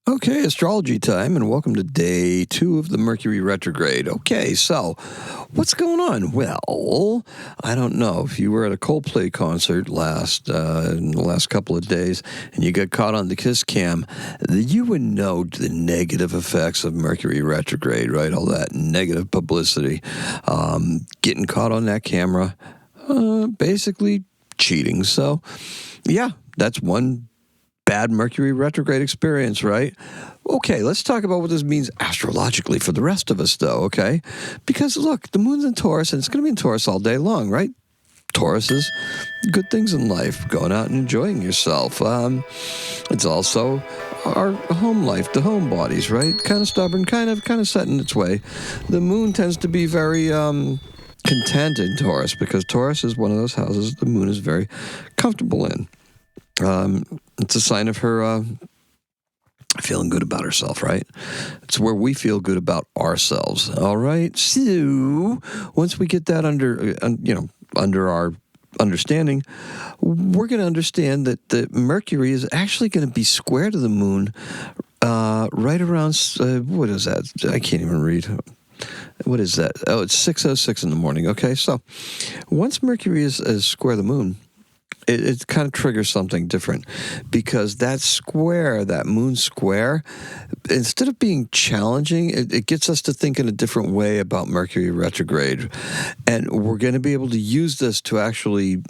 Okay, astrology time, and welcome to day 2 of the Mercury Retrograde. Okay, so what's going on? Well, I don't know. If you were at a Coldplay concert in the last couple of days and you got caught on the kiss cam, you would know the negative effects of Mercury Retrograde, right? All that negative publicity. Getting caught on that camera, basically cheating. So, yeah, that's one bad Mercury retrograde experience, right? Okay, let's talk about what this means astrologically for the rest of us, though, okay? Because, look, the moon's in Taurus, and it's going to be in Taurus all day long, right? Taurus is good things in life, going out and enjoying yourself. It's also our home life, the home bodies, right? Kind of stubborn, kind of set in its way. The moon tends to be very content in Taurus, because Taurus is one of those houses the moon is very comfortable in. It's a sign of her feeling good about herself, right? It's where we feel good about ourselves. All right. So once we get that under our understanding, we're going to understand that the Mercury is actually going to be square to the moon right around what is that? I can't even read. What is that? Oh, it's 6:06 in the morning. Okay, so once Mercury is square the moon, it kind of triggers something different, because that moon square, instead of being challenging, it gets us to think in a different way about Mercury retrograde. And we're going to be able to use this to actually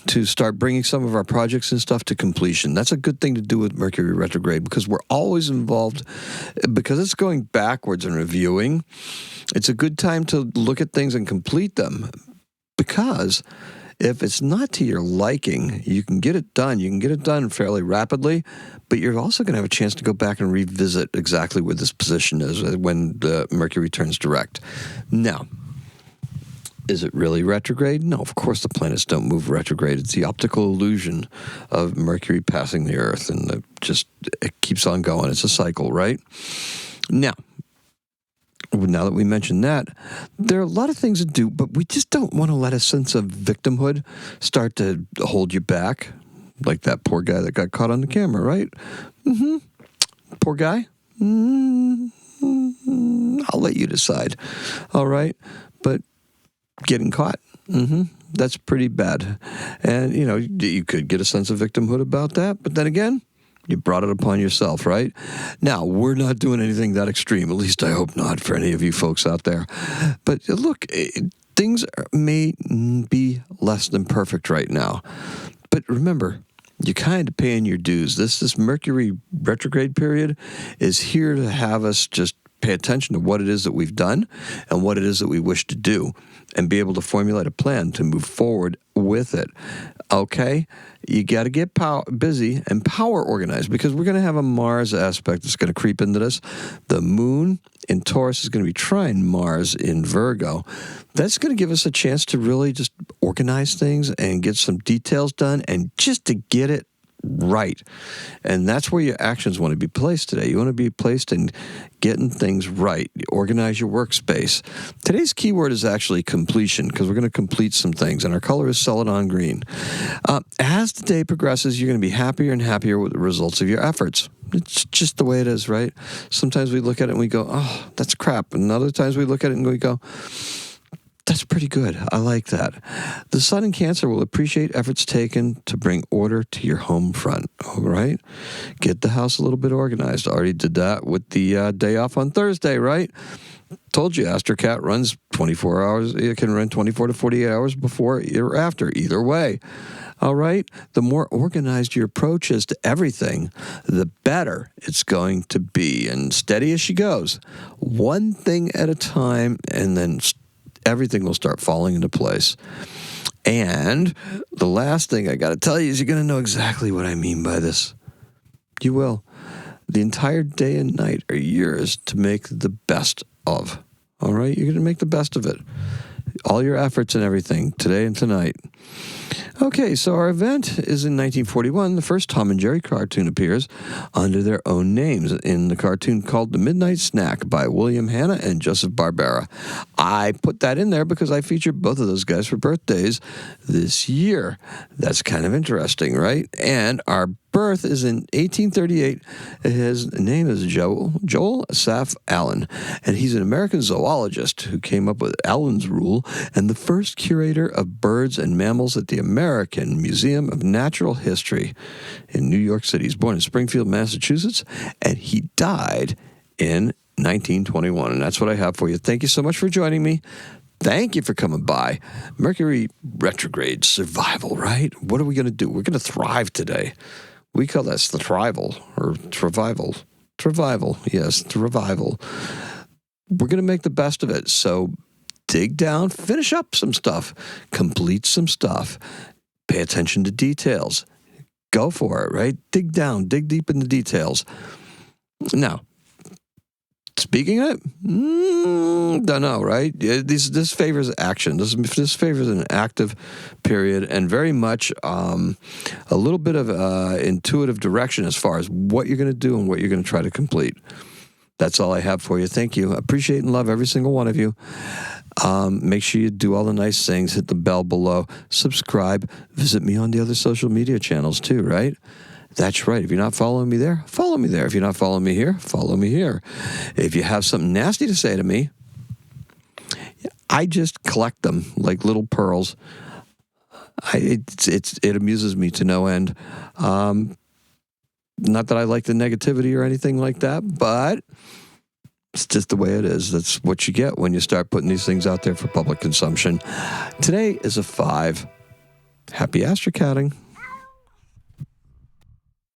to start bringing some of our projects and stuff to completion. That's a good thing to do with Mercury retrograde, because we're always involved, because it's going backwards and reviewing. It's a good time to look at things and complete them, because if it's not to your liking, you can get it done. You can get it done fairly rapidly, but you're also going to have a chance to go back and revisit exactly where this position is when the Mercury turns direct. Now, is it really retrograde? No, of course the planets don't move retrograde. It's the optical illusion of Mercury passing the Earth, and it keeps on going. It's a cycle, right? Now that we mentioned that, there are a lot of things to do, but we just don't want to let a sense of victimhood start to hold you back, like that poor guy that got caught on the camera, right? Poor guy? I'll let you decide, all right? But getting caught, that's pretty bad. And, you could get a sense of victimhood about that, but then again, you brought it upon yourself, right? Now, we're not doing anything that extreme. At least I hope not for any of you folks out there. But look, things may be less than perfect right now. But remember, you're kind of paying your dues. This Mercury retrograde period is here to have us just pay attention to what it is that we've done and what it is that we wish to do, and be able to formulate a plan to move forward with it. Okay? You got to get busy and power organized, because we're going to have a Mars aspect that's going to creep into this. The moon in Taurus is going to be trine Mars in Virgo. That's going to give us a chance to really just organize things and get some details done, and just to get it right. And that's where your actions want to be placed today. You want to be placed in getting things right. You organize your workspace. Today's keyword is actually completion, because we're going to complete some things, and our color is celadon green. As the day progresses, you're going to be happier and happier with the results of your efforts. It's just the way it is, right? Sometimes we look at it and we go, oh, that's crap. And other times we look at it and we go, that's pretty good. I like that. The Sun in Cancer will appreciate efforts taken to bring order to your home front. All right? Get the house a little bit organized. Already did that with the day off on Thursday, right? Told you AstroCat runs 24 hours. It can run 24 to 48 hours before or after. Either way. All right? The more organized your approach is to everything, the better it's going to be. And steady as she goes. One thing at a time, and then everything will start falling into place. And the last thing I got to tell you is you're going to know exactly what I mean by this. You will. The entire day and night are yours to make the best of. All right? You're going to make the best of it. All your efforts and everything, today and tonight. Okay, so our event is in 1941. The first Tom and Jerry cartoon appears under their own names in the cartoon called The Midnight Snack by William Hanna and Joseph Barbera. I put that in there because I featured both of those guys for birthdays this year. That's kind of interesting, right? And our birth is in 1838. His name is Joel Asaph Allen, and he's an American zoologist who came up with Allen's rule and the first curator of birds and mammals at the American Museum of Natural History in New York City. He's born in Springfield, Massachusetts, and he died in 1921. And that's what I have for you. Thank you so much for joining me. Thank you for coming by. Mercury Retrograde Survival, right? What are we going to do? We're going to thrive today. We call that the thrival or revival. Revival, yes, the revival. We're going to make the best of it. So dig down, finish up some stuff, complete some stuff, pay attention to details. Go for it, right? Dig down, dig deep in the details. Now, speaking of it, don't know, right? This favors action. This favors an active period and very much a little bit of intuitive direction as far as what you're going to do and what you're going to try to complete. That's all I have for you. Thank you. Appreciate and love every single one of you. Make sure you do all the nice things. Hit the bell below. Subscribe. Visit me on the other social media channels too, right? That's right. If you're not following me there, follow me there. If you're not following me here, follow me here. If you have something nasty to say to me, I just collect them like little pearls. It amuses me to no end. Not that I like the negativity or anything like that, but it's just the way it is. That's what you get when you start putting these things out there for public consumption. Today is a 5. Happy astrocatting.